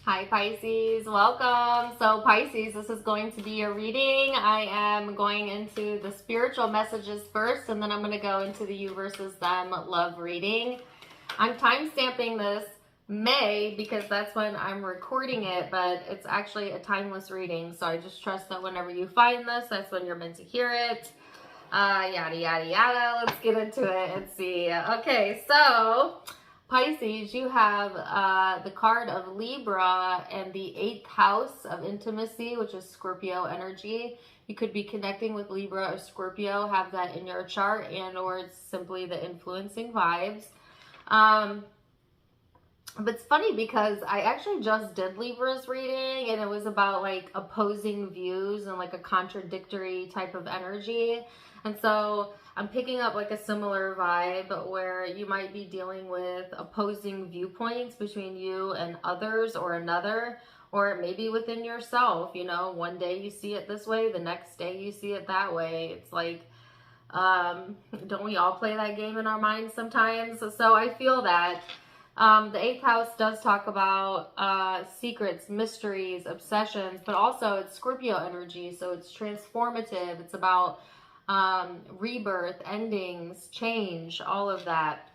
Hi Pisces, welcome. So Pisces, this is going to be your reading. I am going into the spiritual messages first, and then I'm going to go into the you versus them love reading. I'm time stamping this May because that's when I'm recording it, but it's actually a timeless reading. So I just trust that whenever you find this, that's when you're meant to hear it. Yada, yada, yada. Let's get into it and see. Okay, so Pisces, you have the card of Libra and the 8th house of intimacy, which is Scorpio energy. You could be connecting with Libra or Scorpio, have that in your chart, and or it's simply the influencing vibes. But it's funny because I actually just did Libra's reading, and it was about like opposing views and like a contradictory type of energy. And so I'm picking up like a similar vibe where you might be dealing with opposing viewpoints between you and others or another, or maybe within yourself. You know, one day you see it this way, the next day you see it that way. It's like, don't we all play that game in our minds sometimes? So I feel that. The 8th house does talk about secrets, mysteries, obsessions, but also it's Scorpio energy, so it's transformative. It's about rebirth, endings, change, all of that.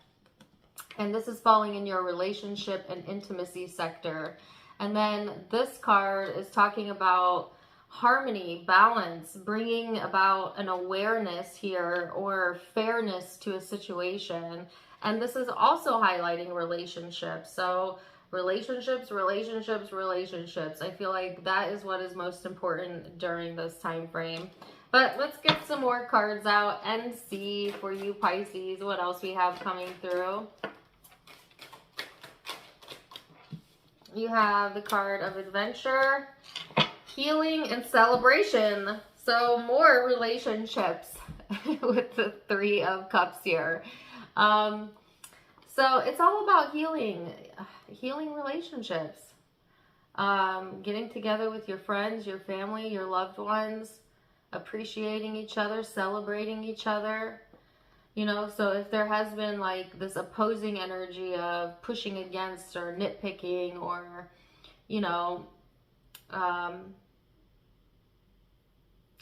And this is falling in your relationship and intimacy sector. And then this card is talking about harmony, balance, bringing about an awareness here or fairness to a situation. And this is also highlighting relationships. So relationships. I feel like that is what is most important during this time frame. But let's get some more cards out and see for you Pisces what else we have coming through. You have the card of adventure, healing, and celebration. So more relationships with the 3 of Cups here. So it's all about healing relationships, getting together with your friends, your family, your loved ones, appreciating each other, celebrating each other. You know, so if there has been like this opposing energy of pushing against or nitpicking or, you know, I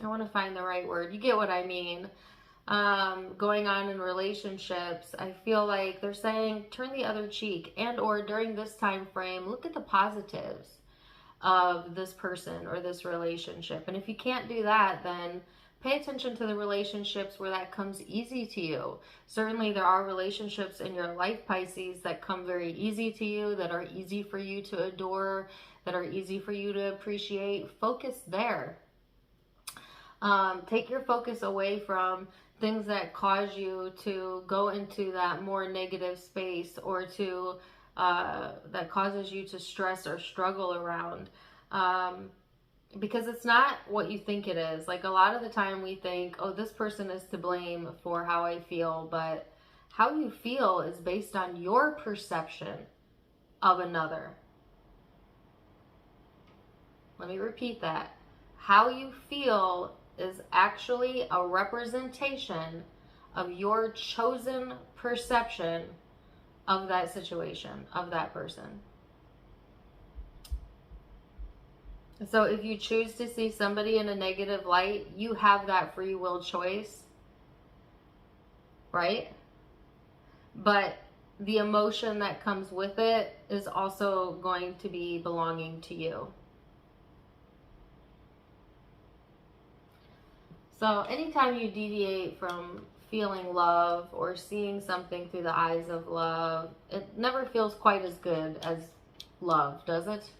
want to find the right word. You get what I mean. Going on in relationships, I feel like they're saying turn the other cheek, and or during this time frame, look at the positives of this person or this relationship. And if you can't do that, then pay attention to the relationships where that comes easy to you. Certainly there are relationships in your life, Pisces, that come very easy to you, that are easy for you to adore, that are easy for you to appreciate. Focus there. Take your focus away from things that cause you to go into that more negative space, or to that causes you to stress or struggle around, because it's not what you think it is. Like a lot of the time we think, oh, this person is to blame for how I feel, but how you feel is based on your perception of another. Let me repeat that. How you feel is actually a representation of your chosen perception of that situation, of that person. So if you choose to see somebody in a negative light, you have that free will choice, right? But the emotion that comes with it is also going to be belonging to you. So anytime you deviate from feeling love or seeing something through the eyes of love, it never feels quite as good as love, does it?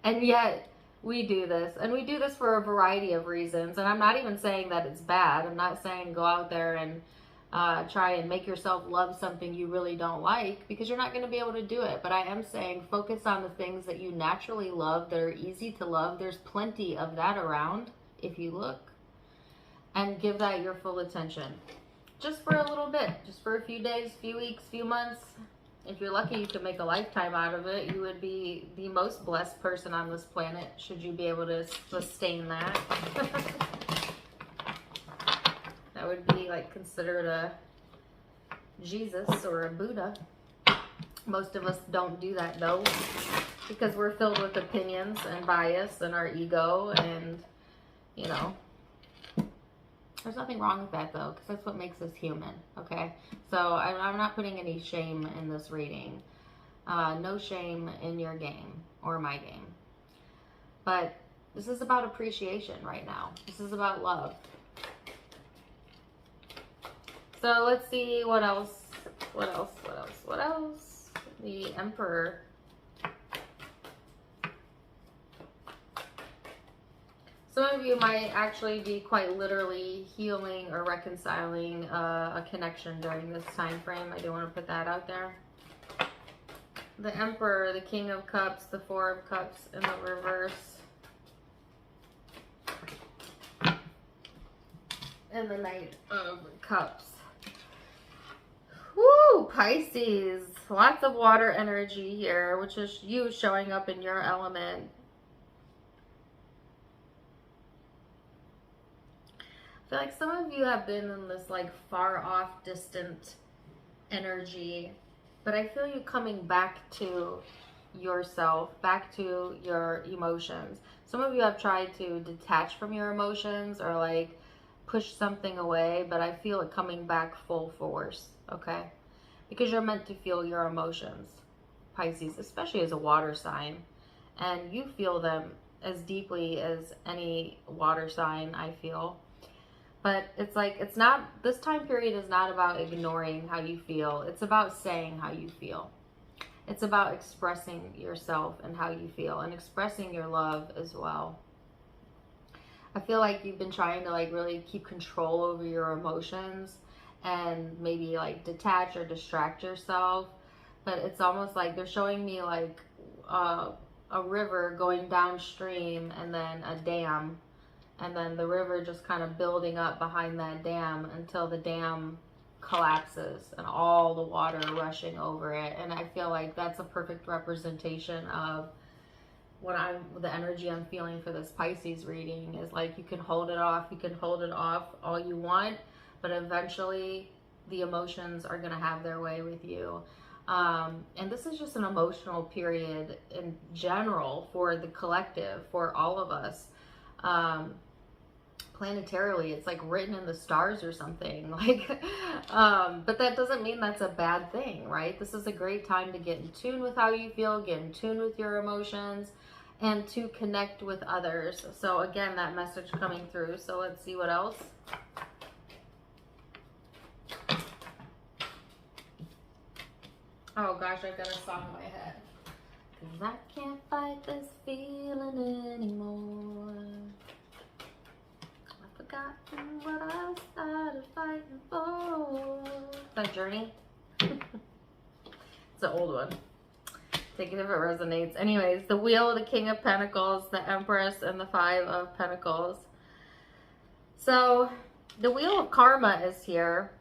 And yet we do this, and we do this for a variety of reasons. And I'm not even saying that it's bad. I'm not saying go out there and try and make yourself love something you really don't like, because you're not going to be able to do it. But I am saying focus on the things that you naturally love, that are easy to love. There's plenty of that around if you look, and give that your full attention, just for a little bit, just for a few days, few weeks, few months. If you're lucky, you could make a lifetime out of it. You would be the most blessed person on this planet, should you be able to sustain that. That would be like considered a Jesus or a Buddha. Most of us don't do that though, because we're filled with opinions and bias and our ego, and you know, there's nothing wrong with that though, because that's what makes us human, okay? So I'm not putting any shame in this reading. No shame in your game or my game. But this is about appreciation right now. This is about love. So let's see what else. What else? The Emperor. Some of you might actually be quite literally healing or reconciling a connection during this time frame. I do want to put that out there. The Emperor, the King of Cups, the Four of Cups in the reverse. And the Knight of Cups. Woo! Pisces. Lots of water energy here, which is you showing up in your element. I feel like some of you have been in this like far off, distant energy, but I feel you coming back to yourself, back to your emotions. Some of you have tried to detach from your emotions or like push something away, but I feel it coming back full force, okay? Because you're meant to feel your emotions, Pisces, especially as a water sign, and you feel them as deeply as any water sign, I feel. But it's like, it's not, this time period is not about ignoring how you feel. It's about saying how you feel. It's about expressing yourself and how you feel, and expressing your love as well. I feel like you've been trying to like really keep control over your emotions and maybe like detach or distract yourself. But it's almost like they're showing me like a river going downstream and then a dam. And then the river just kind of building up behind that dam until the dam collapses and all the water rushing over it. And I feel like that's a perfect representation of what the energy I'm feeling for this Pisces reading is like, you can hold it off all you want, but eventually the emotions are going to have their way with you. And this is just an emotional period in general for the collective, for all of us. Planetarily, it's like written in the stars or something, like but that doesn't mean that's a bad thing, right? This is a great time to get in tune with how you feel, get in tune with your emotions, and to connect with others. So again, that message coming through. So let's see what else. Oh gosh, I've got a song in my head. 'Cause I can't fight this feeling anymore. Forgotten what I started fighting for. That Journey? It's an old one. Take it if it resonates. Anyways, the Wheel, the King of Pentacles, the Empress, and the Five of Pentacles. So, the Wheel of Karma is here.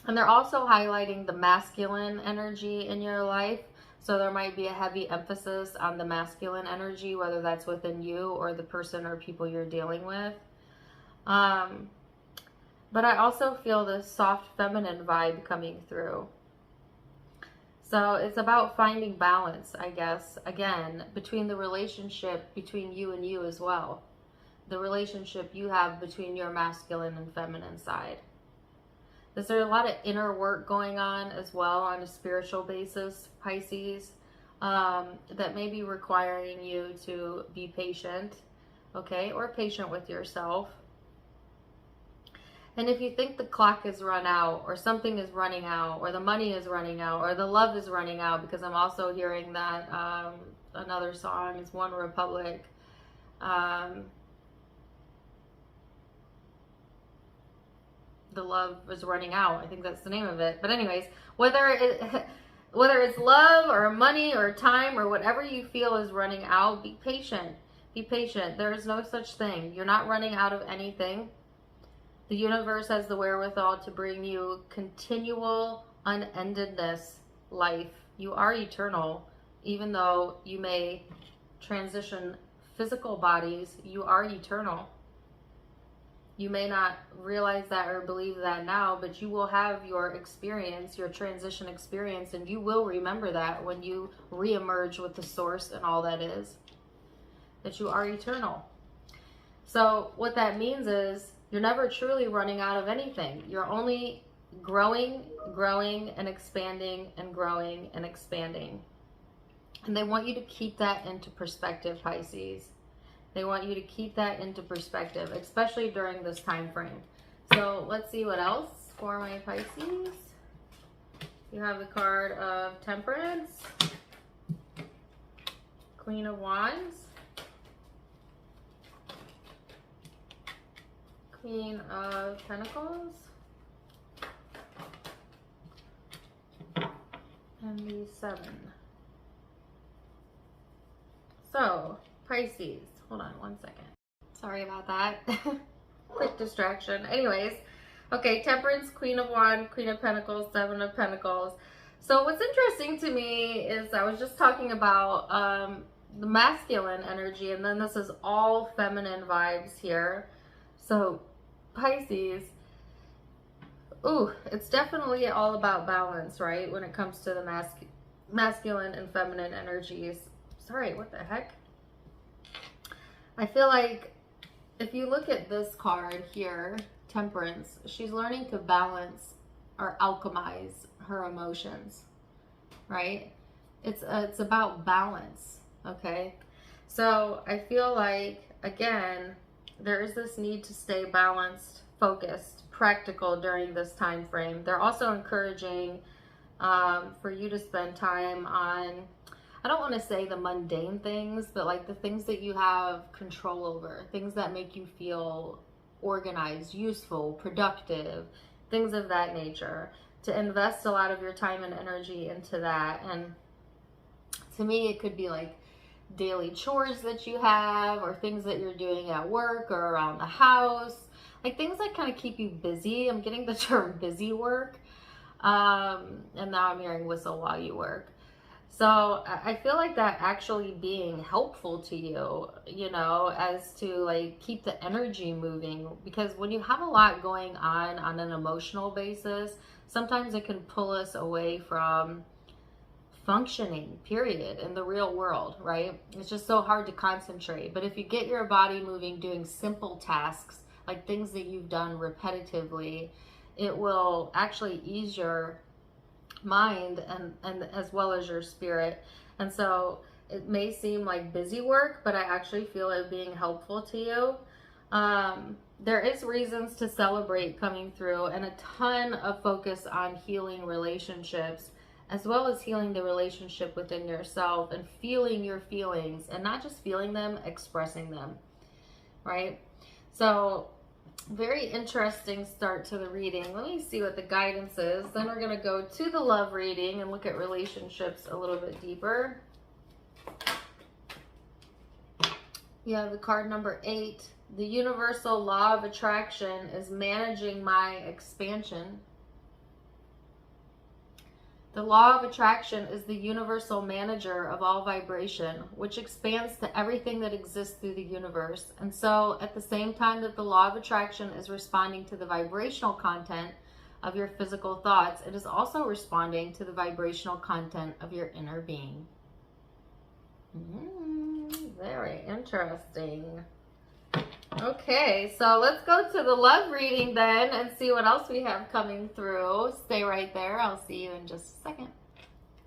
And they're also highlighting the masculine energy in your life. So there might be a heavy emphasis on the masculine energy, whether that's within you or the person or people you're dealing with. But I also feel this soft feminine vibe coming through. So it's about finding balance, I guess, again, between the relationship between you and you as well. The relationship you have between your masculine and feminine side. Is there a lot of inner work going on as well on a spiritual basis, Pisces, that may be requiring you to be patient, okay, or patient with yourself. And if you think the clock is run out, or something is running out, or the money is running out, or the love is running out, because I'm also hearing that another song is One Republic. The love is running out. I think that's the name of it. But anyways, whether it's love or money or time or whatever you feel is running out, be patient. Be patient. There is no such thing. You're not running out of anything. The universe has the wherewithal to bring you continual, unendedness life. You are eternal. Even though you may transition physical bodies, you are eternal. You may not realize that or believe that now, but you will have your experience, your transition experience, and you will remember that when you reemerge with the source and all that is, that you are eternal. So what that means is you're never truly running out of anything. You're only growing, growing, and expanding, and growing and expanding. And they want you to keep that into perspective, Pisces. They want you to keep that into perspective, especially during this time frame. So let's see what else for my Pisces. You have the card of Temperance, Queen of Wands, Queen of Pentacles, and the 7. So, Pisces, hold on one second. Sorry about that. Quick distraction. Anyways, okay, Temperance, Queen of Wands, Queen of Pentacles, 7 of Pentacles. So what's interesting to me is I was just talking about the masculine energy, and then this is all feminine vibes here. So Pisces, ooh, it's definitely all about balance, right? When it comes to the masculine and feminine energies. Sorry, what the heck? I feel like if you look at this card here, Temperance, she's learning to balance or alchemize her emotions, right? It's about balance, okay? So I feel like, again, there is this need to stay balanced, focused, practical during this time frame. They're also encouraging for you to spend time on, I don't want to say the mundane things, but like the things that you have control over, things that make you feel organized, useful, productive, things of that nature, to invest a lot of your time and energy into that. And to me, it could be like daily chores that you have, or things that you're doing at work or around the house, like things that kind of keep you busy. I'm getting the term busy work. And now I'm hearing whistle while you work. So I feel like that actually being helpful to you, you know, as to like keep the energy moving, because when you have a lot going on an emotional basis, sometimes it can pull us away from functioning, period, in the real world, right? It's just so hard to concentrate. But if you get your body moving, doing simple tasks, like things that you've done repetitively, it will actually ease your mind and as well as your spirit. And so it may seem like busy work, but I actually feel it being helpful to you. There is reasons to celebrate coming through, and a ton of focus on healing relationships, as well as healing the relationship within yourself and feeling your feelings, and not just feeling them, expressing them, right? So very interesting start to the reading. Let me see what the guidance is. Then we're going to go to the love reading and look at relationships a little bit deeper. You have the card number 8. The universal law of attraction is managing my expansion. The law of attraction is the universal manager of all vibration, which expands to everything that exists through the universe. And so at the same time that the law of attraction is responding to the vibrational content of your physical thoughts, it is also responding to the vibrational content of your inner being. Very interesting. Okay, so let's go to the love reading then and see what else we have coming through. Stay right there. I'll see you in just a second.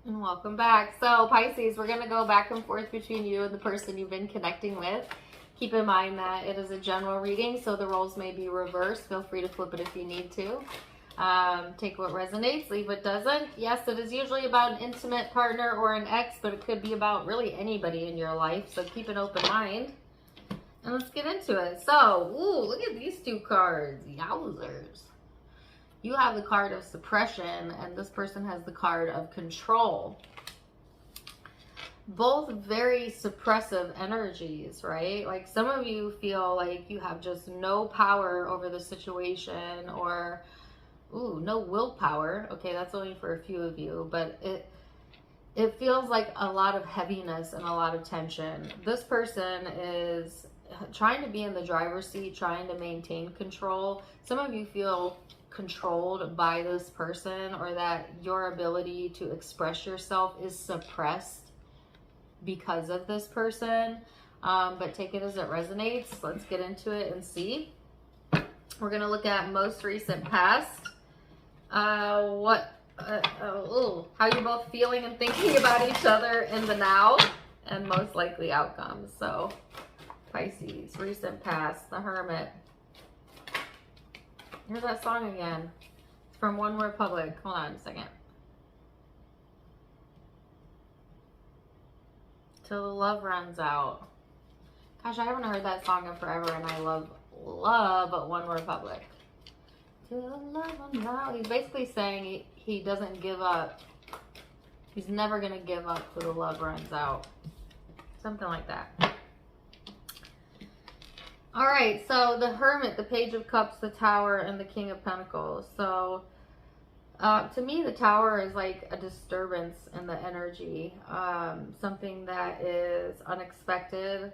And welcome back. So Pisces, we're going to go back and forth between you and the person you've been connecting with. Keep in mind that it is a general reading, so the roles may be reversed. Feel free to flip it if you need to. Take what resonates, leave what doesn't. Yes, it is usually about an intimate partner or an ex, but it could be about really anybody in your life. So keep an open mind. And let's get into it. So, ooh, look at these two cards. Yowzers. You have the card of suppression, and this person has the card of control. Both very suppressive energies, right? Like some of you feel like you have just no power over the situation, or, ooh, no willpower. Okay, that's only for a few of you, but it feels like a lot of heaviness and a lot of tension. This person is trying to be in the driver's seat, trying to maintain control. Some of you feel controlled by this person, or that your ability to express yourself is suppressed because of this person. But take it as it resonates. Let's get into it and see. We're going to look at most recent past. How you both feeling and thinking about each other in the now, and most likely outcomes. So Pisces, recent past, the Hermit. Here's that song again. It's from One Republic. Hold on a second. Till the love runs out. Gosh, I haven't heard that song in forever, and I love One Republic. Till the love runs out. He's basically saying he doesn't give up. He's never going to give up till the love runs out. Something like that. All right, so the Hermit, the Page of Cups, the Tower, and the King of Pentacles. So to me, the Tower is like a disturbance in the energy. Something that is unexpected,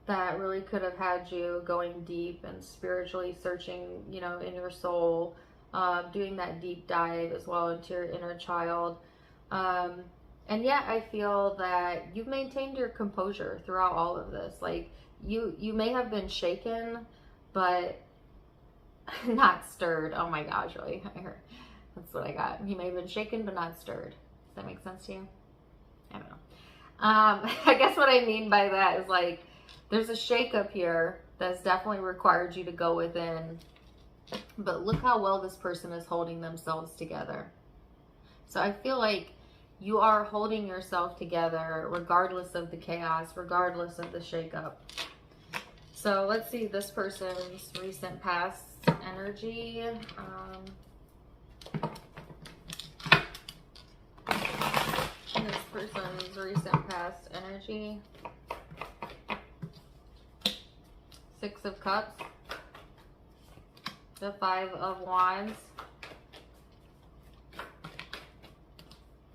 that really could have had you going deep and spiritually searching, you know, in your soul, doing that deep dive as well into your inner child. And yet I feel that you've maintained your composure throughout all of this. Like, you may have been shaken, but not stirred. Oh my gosh, really? That's what I got. You may have been shaken, but not stirred. Does that make sense to you? I don't know. I guess what I mean by that is, like, there's a shakeup here that's definitely required you to go within. But look how well this person is holding themselves together. So I feel like you are holding yourself together regardless of the chaos, regardless of the shakeup. So let's see this person's recent past energy. This person's recent past energy. Six of Cups. The Five of Wands.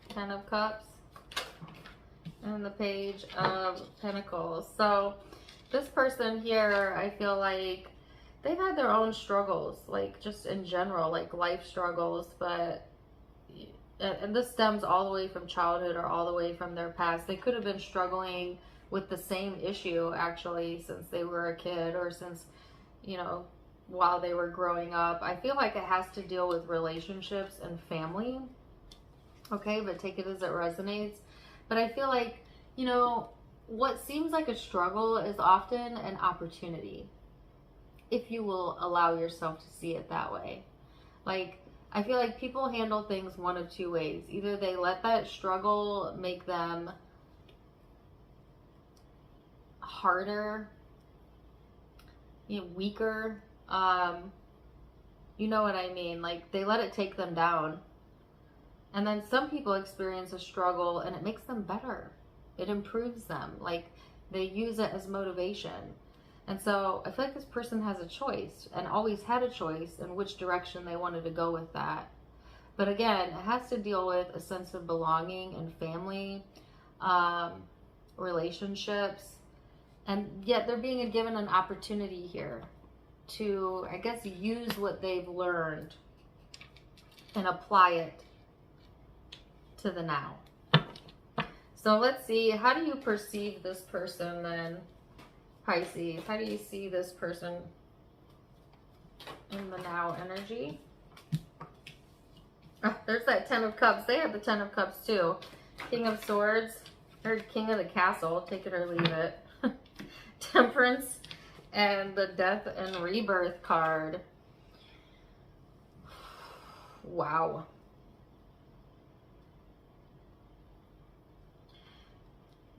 10 of Cups. And the Page of Pentacles. So this person here, I feel like they've had their own struggles, like just in general, like life struggles, but, and this stems all the way from childhood or all the way from their past. They could have been struggling with the same issue actually since they were a kid, or since, you know, while they were growing up. I feel like it has to deal with relationships and family. Okay, but take it as it resonates. But I feel like, you know, what seems like a struggle is often an opportunity, if you will allow yourself to see it that way. Like, I feel like people handle things one of two ways. Either they let that struggle make them harder, you know, weaker. You know what I mean? Like, they let it take them down. And then some people experience a struggle and it makes them better. It improves them. Like, they use it as motivation. And so I feel like this person has a choice, and always had a choice in which direction they wanted to go with that. But again, it has to deal with a sense of belonging and family, relationships. And yet they're being given an opportunity here to, I guess, use what they've learned and apply it to the now. So let's see, how do you perceive this person then, Pisces? How do you see this person in the now energy? Oh, there's that 10 of Cups. They have the 10 of Cups too. King of Swords, or King of the Castle, take it or leave it. Temperance, and the Death and Rebirth card. Wow.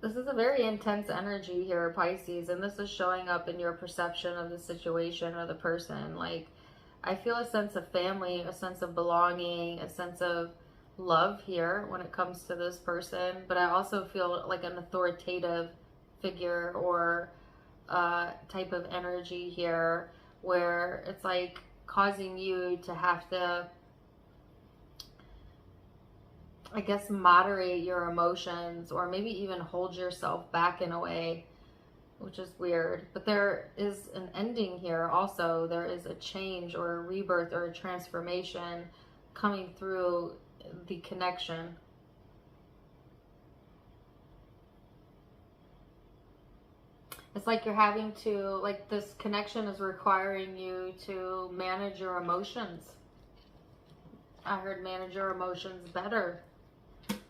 This is a very intense energy here, Pisces, and this is showing up in your perception of the situation or the person. Like, I feel a sense of family, a sense of belonging, a sense of love here when it comes to this person, but I also feel like an authoritative figure or type of energy here where it's like causing you to have to, I guess, moderate your emotions, or maybe even hold yourself back in a way which is weird. But there is an ending here also. There is a change or a rebirth or a transformation coming through the connection. It's like you're having to, like, this connection is requiring you to manage your emotions. I heard manage your emotions better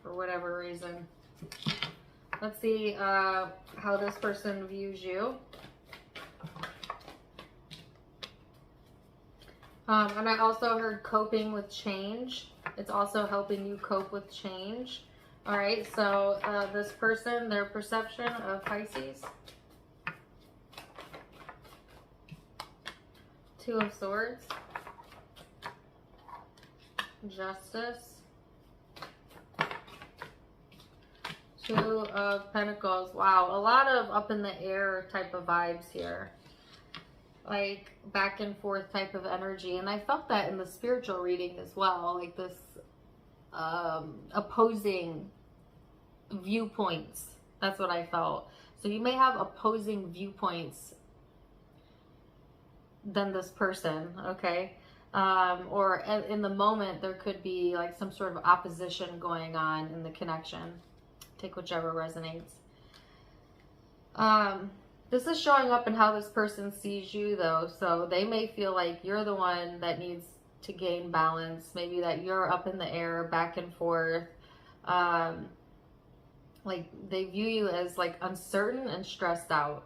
for whatever reason. Let's see how this person views you. And I also heard coping with change. It's also helping you cope with change. All right, so this person, their perception of Pisces. Two of Swords. Justice. Two of Pentacles. Wow, a lot of up in the air type of vibes here. Like back and forth type of energy. And I felt that in the spiritual reading as well. Like this opposing viewpoints. That's what I felt. So you may have opposing viewpoints than this person, okay? Or in the moment, there could be like some sort of opposition going on in the connection. Take whichever resonates. This is showing up in how this person sees you, though. So they may feel like you're the one that needs to gain balance. Maybe that you're up in the air, back and forth. Like they view you as like uncertain and stressed out.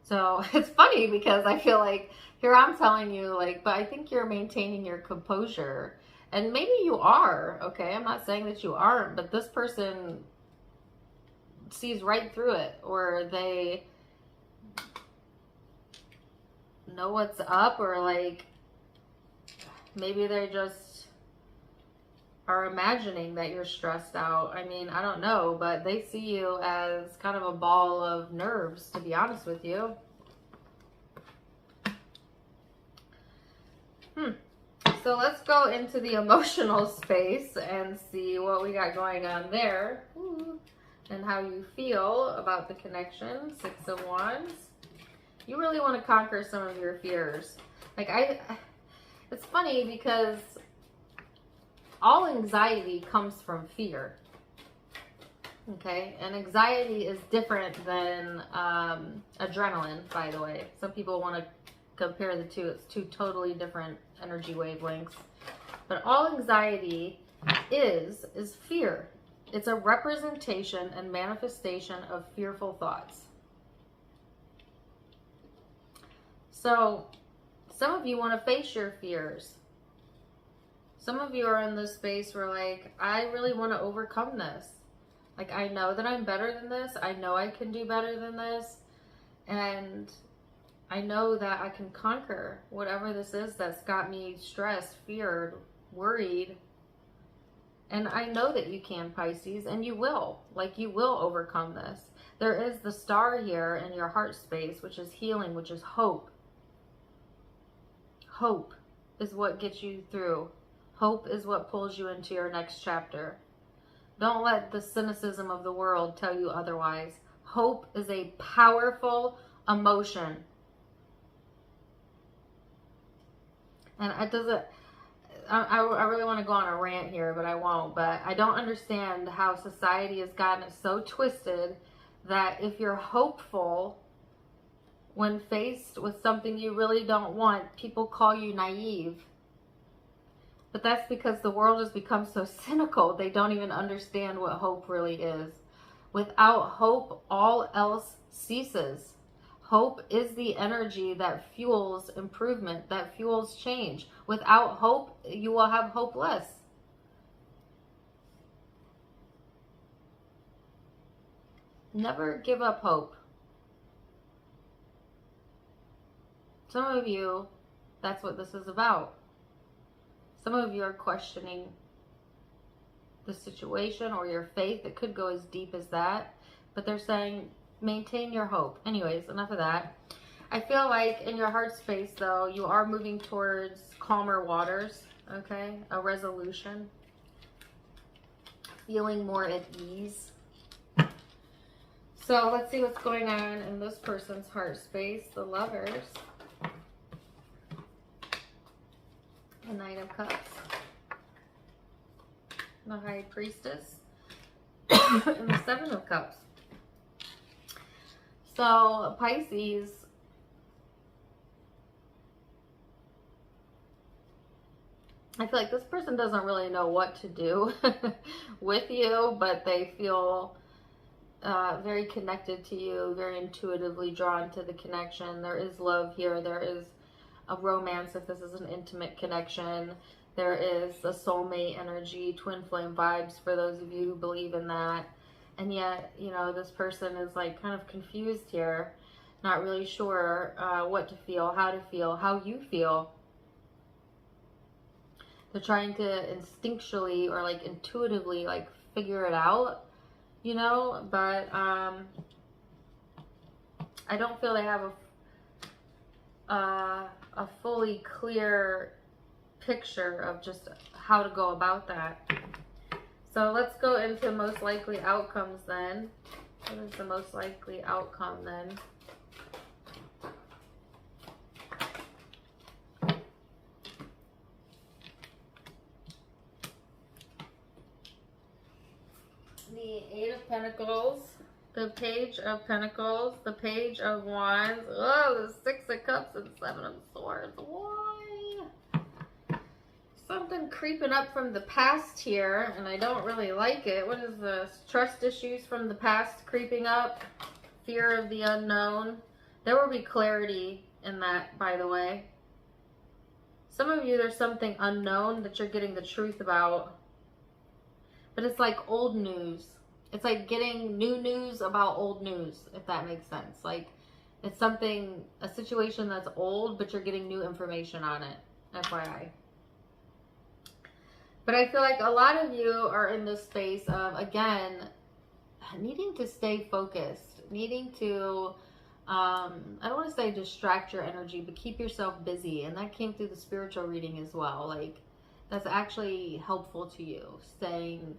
So it's funny because I feel like here I'm telling you, like, but I think you're maintaining your composure. And maybe you are, okay? I'm not saying that you aren't, but this person sees right through it, or they know what's up, or like maybe they just are imagining that you're stressed out. I mean, I don't know, but they see you as kind of a ball of nerves, to be honest with you. So let's go into the emotional space and see what we got going on there. Ooh. And how you feel about the connection. Six of Wands. You really want to conquer some of your fears. Like it's funny because all anxiety comes from fear. Okay, and anxiety is different than adrenaline, by the way. Some people want to compare the two. It's two totally different energy wavelengths. But all anxiety is fear. It's a representation and manifestation of fearful thoughts. So some of you want to face your fears. Some of you are in this space where like, I really want to overcome this. Like, I know that I'm better than this. I know I can do better than this. And I know that I can conquer whatever this is that's got me stressed, feared, worried. And I know that you can, Pisces, and you will. Like, you will overcome this. There is the star here in your heart space, which is healing, which is hope. Hope is what gets you through. Hope is what pulls you into your next chapter. Don't let the cynicism of the world tell you otherwise. Hope is a powerful emotion. And it doesn't... I really want to go on a rant here, but I won't. But I don't understand how society has gotten it so twisted that if you're hopeful when faced with something you really don't want, people call you naive. But that's because the world has become so cynical, they don't even understand what hope really is. Without hope, all else ceases. Hope is the energy that fuels improvement, that fuels change. Without hope, you will have hopeless. Never give up hope. Some of you, that's what this is about. Some of you are questioning the situation or your faith. It could go as deep as that. But they're saying, maintain your hope. Anyways, enough of that. I feel like in your heart space, though, you are moving towards calmer waters, okay? A resolution. Feeling more at ease. So let's see what's going on in this person's heart space. The Lovers. The Knight of Cups. The High Priestess. And the Seven of Cups. So Pisces, I feel like this person doesn't really know what to do with you, but they feel very connected to you, very intuitively drawn to the connection. There is love here. There is a romance if this is an intimate connection. There is a soulmate energy, twin flame vibes for those of you who believe in that. And yet, you know, this person is like kind of confused here, not really sure what to feel, how you feel. They're trying to instinctually or like intuitively like figure it out, you know, but I don't feel they have a fully clear picture of just how to go about that. So let's go into most likely outcomes then. What is the most likely outcome then? The Eight of Pentacles, the Page of Pentacles, the Page of Wands, oh, the Six of Cups, and Seven of Swords. Why? Something creeping up from the past here, and I don't really like it. What is this? Trust issues from the past creeping up. Fear of the unknown. There will be clarity in that, by the way. Some of you, there's something unknown that you're getting the truth about. But it's like old news. It's like getting new news about old news, if that makes sense. Like, it's something, a situation that's old, but you're getting new information on it. FYI. But I feel like a lot of you are in this space of, again, needing to stay focused, needing to, I don't want to say distract your energy, but keep yourself busy. And that came through the spiritual reading as well. Like, that's actually helpful to you, staying,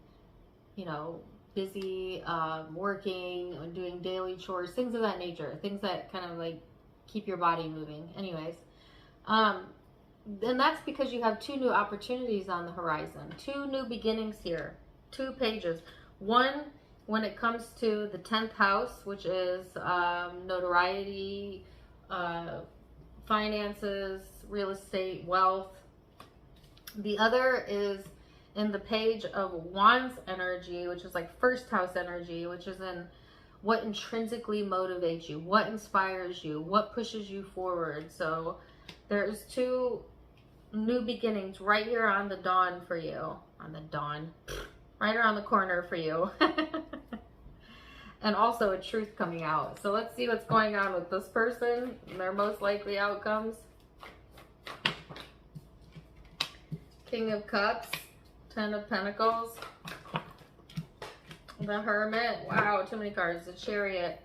you know, busy, working, doing daily chores, things of that nature, things that kind of like keep your body moving. Anyways, and that's because you have two new opportunities on the horizon, two new beginnings here, two pages. One, when it comes to the 10th house, which is notoriety, finances, real estate, wealth. The other is in the Page of Wands energy, which is like first house energy, which is in what intrinsically motivates you, what inspires you, what pushes you forward. So there's two new beginnings right here on the dawn for you. On the dawn. Right around the corner for you. And also a truth coming out. So let's see what's going on with this person and their most likely outcomes. King of Cups. 10 of Pentacles. The Hermit. Wow, too many cards. The Chariot.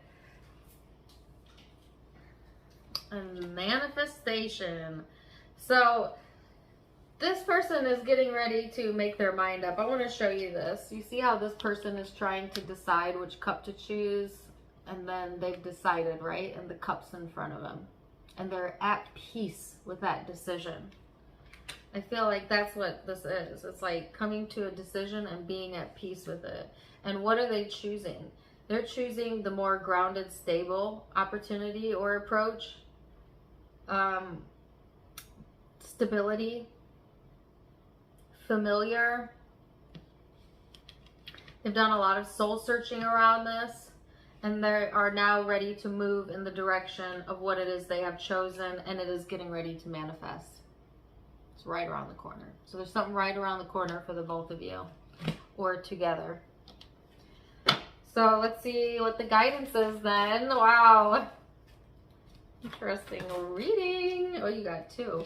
And Manifestation. So this person is getting ready to make their mind up. I want to show you this. You see how this person is trying to decide which cup to choose, and then they've decided, right? And the cup's in front of them. And they're at peace with that decision. I feel like that's what this is. It's like coming to a decision and being at peace with it. And what are they choosing? They're choosing the more grounded, stable opportunity or approach. Stability. Familiar. They've done a lot of soul searching around this, and they are now ready to move in the direction of what it is they have chosen, and it is getting ready to manifest. It's right around the corner. So there's something right around the corner for the both of you, or together. So let's see what the guidance is then. Wow. Interesting reading. Oh, you got two.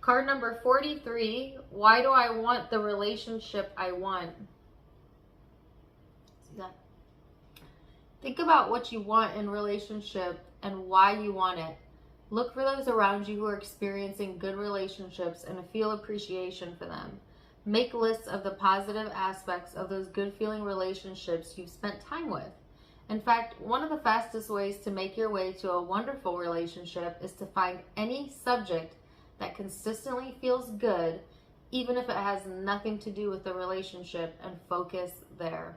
Card number 43. Why do I want the relationship I want? See that? Think about what you want in relationship and why you want it. Look for those around you who are experiencing good relationships and feel appreciation for them. Make lists of the positive aspects of those good feeling relationships you've spent time with. In fact, one of the fastest ways to make your way to a wonderful relationship is to find any subject that consistently feels good, even if it has nothing to do with the relationship, and focus there.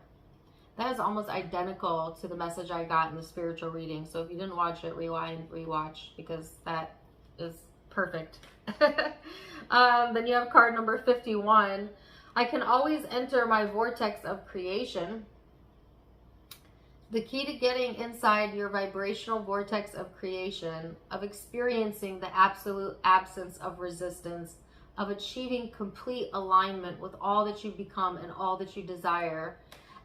That is almost identical to the message I got in the spiritual reading. So if you didn't watch it, rewind, rewatch, because that is perfect. Then you have card number 51. I can always enter my vortex of creation. The key to getting inside your vibrational vortex of creation, of experiencing the absolute absence of resistance, of achieving complete alignment with all that you become and all that you desire,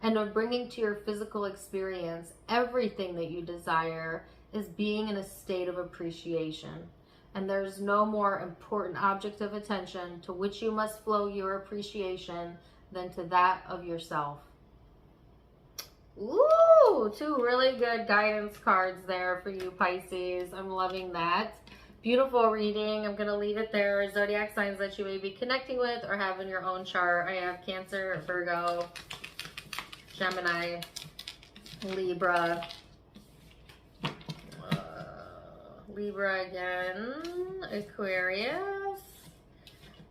and of bringing to your physical experience everything that you desire, is being in a state of appreciation. And there's no more important object of attention to which you must flow your appreciation than to that of yourself. Ooh, two really good guidance cards there for you, Pisces. I'm loving that. Beautiful reading. I'm going to leave it there. Zodiac signs that you may be connecting with or have in your own chart. I have Cancer, Virgo, Gemini, Libra, Libra again, Aquarius.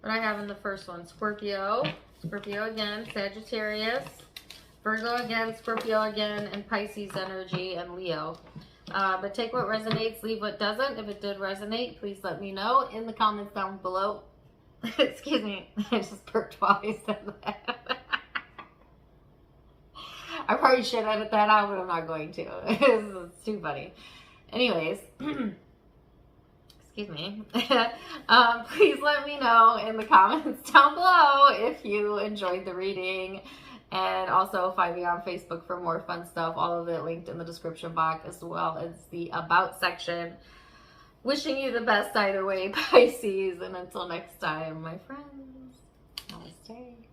What I have in the first one, Scorpio, Scorpio again, Sagittarius, Virgo again, Scorpio again, and Pisces energy, and Leo. But take what resonates, leave what doesn't. If it did resonate, please let me know in the comments down below. Excuse me, I just burped while I said that. I probably should edit that out, but I'm not going to. It's too funny. Anyways, excuse me. Please let me know in the comments down below if you enjoyed the reading. And also find me on Facebook for more fun stuff. All of it linked in the description box, as well as the About section. Wishing you the best either way, Pisces. And until next time, my friends, namaste.